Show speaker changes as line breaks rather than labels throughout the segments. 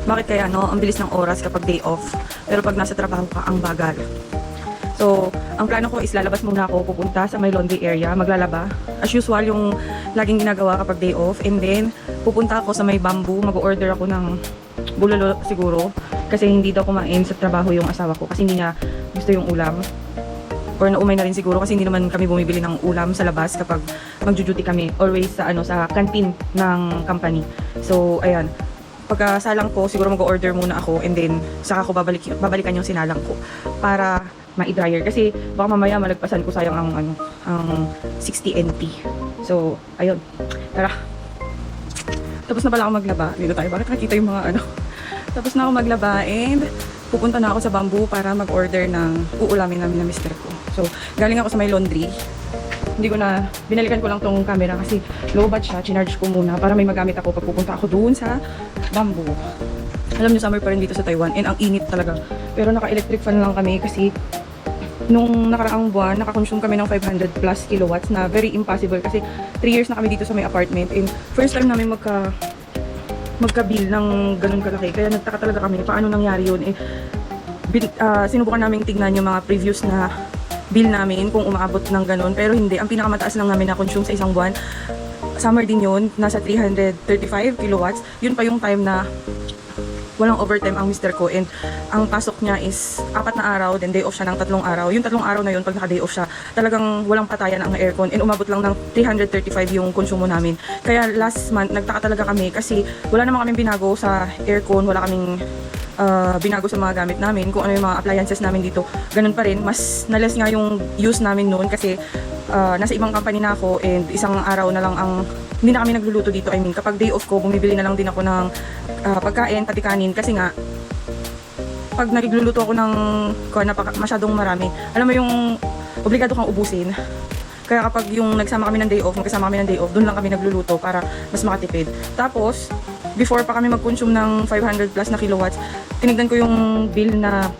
bakit kaya no, ang bilis ng oras kapag day off. Pero pag nasa trabaho ka, ang bagal. So, ang plano ko is lalabas muna ako, pupunta sa my laundry area, maglalaba. As usual, yung laging ginagawa kapag day off. And then, pupunta ako sa may bamboo, mag-order ako ng bulalo siguro. Kasi hindi daw kumain sa trabaho yung asawa ko kasi hindi niya gusto yung ulam. Or naumay na rin siguro kasi hindi naman kami bumibili ng ulam sa labas kapag magjo-duty kami. Always sa sa canteen ng company. So, ayan. Pagkasalang ko, siguro mag-order muna ako and then saka ko babalikan yung sinalang ko para ma-dryer kasi baka mamaya malagpasan ko sayang ang 60 NT. So, ayun. Tara. Tapos na pala ako maglaba. Dito tayo. Bakit nakikita yung mga Tapos na ako maglaba and pupunta na ako sa bamboo para mag-order ng uulamin namin na mister ko. So, galing ako sa may laundry. Hindi ko na, binalikan ko lang tong camera kasi low bat siya. Chinarge ko muna para may magamit ako pag pupunta ako doon sa bamboo. Alam niyo, summer pa rin dito sa Taiwan and ang init talaga. Pero naka-electric fan lang kami kasi nung nakaraang buwan, nakakonsume kami ng 500 plus kilowatts na very impossible kasi 3 years na kami dito sa may apartment and first time namin magka-bill ng ganun kalaki. Kaya nagtaka talaga kami paano nangyari yun. Sinubukan namin tignan yung mga previous na bill namin kung umaabot ng ganun. Pero hindi. Ang pinakamataas lang namin na consume sa isang buwan, summer din yun, nasa 335 kilowatts. Yun pa yung time na walang overtime ang mister ko and ang pasok niya is 4 na araw, then day off siya ng 3 araw. Yung 3 araw na yun, pag naka-day off siya, talagang walang patayan ang aircon and umabot lang ng 335 yung konsumo namin. Kaya last month, nagtaka talaga kami kasi wala naman kaming binago sa aircon, wala kaming binago sa mga gamit namin, kung ano yung mga appliances namin dito, ganun pa rin. Mas na-less nga yung use namin noon kasi nasa ibang company na ako and isang araw na lang hindi na kami nagluluto dito. I mean, kapag day off ko, bumibili na lang din ako ng pagkain, pati kanin kasi nga pag nagluluto ako ng masyadong marami, alam mo yung obligado kang ubusin. Kaya kapag yung magkasama kami ng day off, doon lang kami nagluluto para mas makatipid. Tapos, before pa kami mag-consume ng 500 plus na kilowatts, tinignan ko yung bill na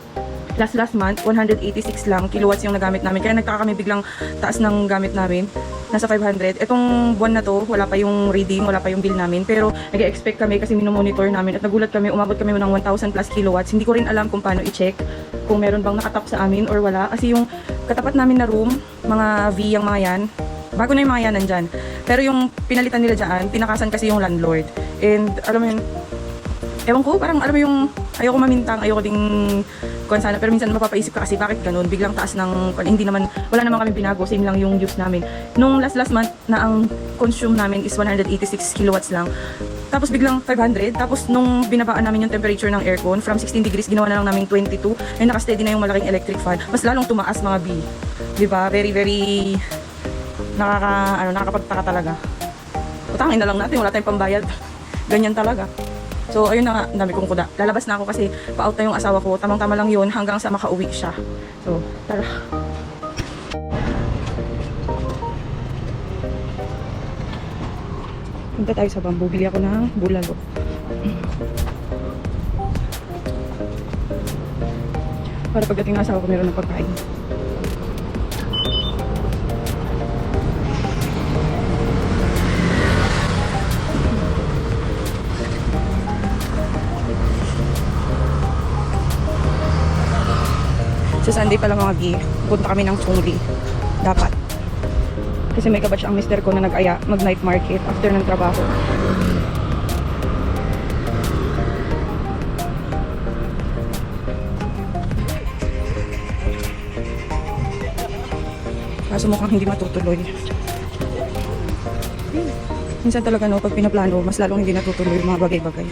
last month, 186 lang kilowatts yung nagamit namin. Kaya nagtaka kami biglang taas ng gamit namin. Nasa 500. Etong buwan na to, wala pa yung reading, wala pa yung bill namin. Pero nag-expect kami kasi minomonitor namin at nagulat kami, umabot kami ng 1,000 plus kilowatts. Hindi ko rin alam kung paano i-check kung meron bang nakatap sa amin or wala. Kasi yung katapat namin na room, mga V yung mga yan, bago na yung mga yan nandyan. Pero yung pinalitan nila dyan, pinakasan kasi yung landlord. And alam mo yun, ewan ko, parang alam mo yung ayoko mamintang, ayoko ding kuwan sana, pero minsan mapapaisip ka kasi bakit ganun, biglang taas ng hindi naman, wala naman kami binago, same lang yung use namin. Nung last month na ang consume namin is 186 kilowatts lang, tapos biglang 500, tapos nung binabaan namin yung temperature ng aircon from 16 degrees, ginawa na lang namin 22, and naka-steady na yung malaking electric fan, mas lalong tumaas mga B, diba? Very very nakakapagtaka talaga. Utangin na lang natin, wala tayong pambayad. Ganyan talaga. So, ayun na nga, dami kong kuda. Lalabas na ako kasi pa-out na yung asawa ko. Tamang-tama lang yun hanggang sa makauwi siya. So, tara. Punta tayo sa bamboo. Bili ako ng bulalo. Para pagdating ng asawa ko, meron ng pagkain. Sa Sunday pa lang mga gi, punta kami ng Chongli. Dapat. Kasi may kabatch ang mister ko na nag-aya mag-night market after ng trabaho. Kaso mukhang hindi matutuloy. Minsan talaga no, pag pinaplano, mas lalong hindi natutuloy yung mga bagay-bagay.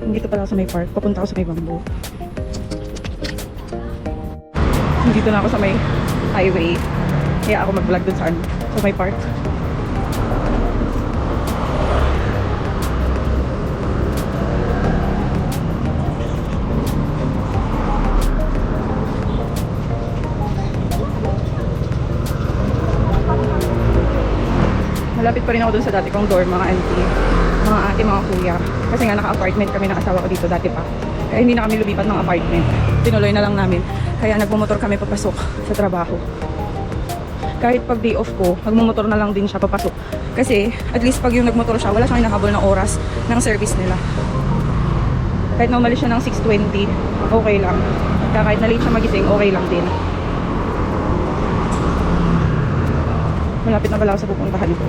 Dito pala ako sa may park. Papunta ako sa may bamboo. Dito na ako sa may highway. Kaya ako mag-vlog dun sa may park. Malapit pa rin ako dun sa dati kong dorm, mga auntie, mga ate, mga kuya. Kasi nga naka-apartment kami ng asawa ko dito dati pa. Kaya hindi na kami lumipat ng apartment. Tinuloy na lang namin. Kaya nagmumotor kami papasok sa trabaho. kahit pag day off ko, magmumotor na lang din siya papasok. Kasi, at least pag yung nagmotor siya, wala siyang hinahabol ng oras ng service nila. Kahit na umalis siya ng 6:20, okay lang. Kaya kahit na late siya magising, okay lang din. Malapit na pala ako sa pupuntahan ko.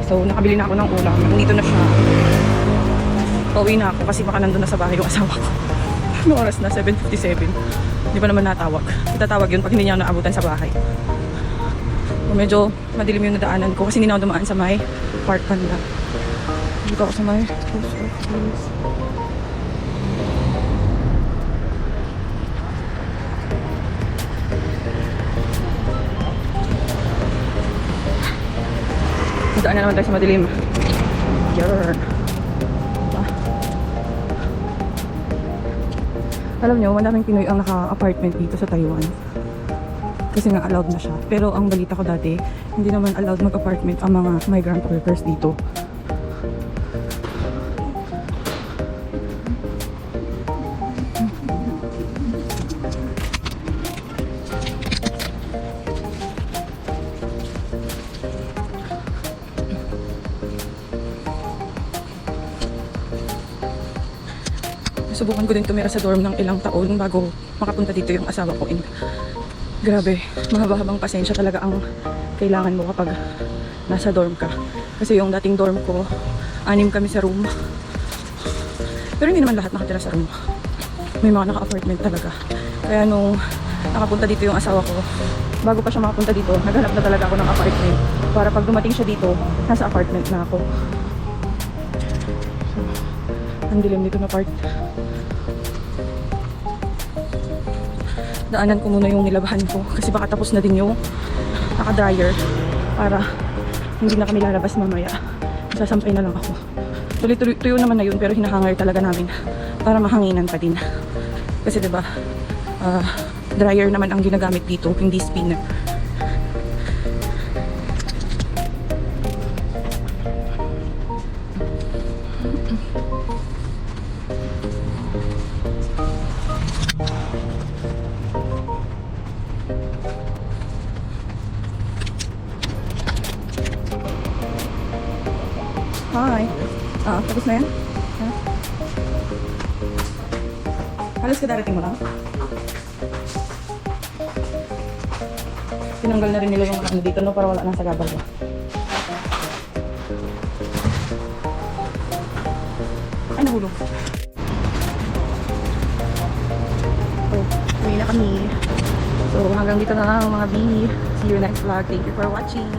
So, nakabili na ako ng ulam. Nandito na siya. Pauwi na ako kasi baka nandun na sa bahay yung asawa ko. Anong oras na? 7:57. Hindi pa naman natawag. Itatawag yun pag hindi niya naabutan sa bahay. So, medyo madilim yung nadaanan ko kasi hindi na ako dumaan sa may park panda. Dito ako sa may post office. Daan na naman tayo sa madilim. Yarr. Alam nyo, maraming Pinoy ang naka-apartment dito sa Taiwan. Kasi nga allowed na siya. Pero ang balita ko dati, hindi naman allowed mag-apartment ang mga migrant workers dito. Subukan ko din tumira sa dorm ng ilang taon bago makapunta dito yung asawa ko. Grabe, mahaba-habang pasensya talaga ang kailangan mo kapag nasa dorm ka. Kasi yung dating dorm ko, 6 kami sa room. Pero hindi naman lahat nakatira sa room. May mga naka-apartment talaga. Kaya nung nakapunta dito yung asawa ko, bago pa siya makapunta dito, naghanap na talaga ako ng apartment. Para pag dumating siya dito, nasa apartment na ako. So, ang dilim dito na part. Daanan ko muna yung nilabahan ko kasi baka tapos na din yung naka-dryer para hindi na kami lalabas mamaya. Sasampay na lang ako. Tuloy-tuloy naman na yun pero hinahangar talaga namin para mahanginan pa din. Kasi diba, dryer naman ang ginagamit dito, hindi spinner. Hi. Tapos na yan? Halos ka darating mo lang? Tinanggal na rin nila yung ano dito, no? Para wala nang sagabal. Ay, nahulog. Uwi na kami. So, hanggang dito na lang mga B. See you next vlog. Thank you for watching.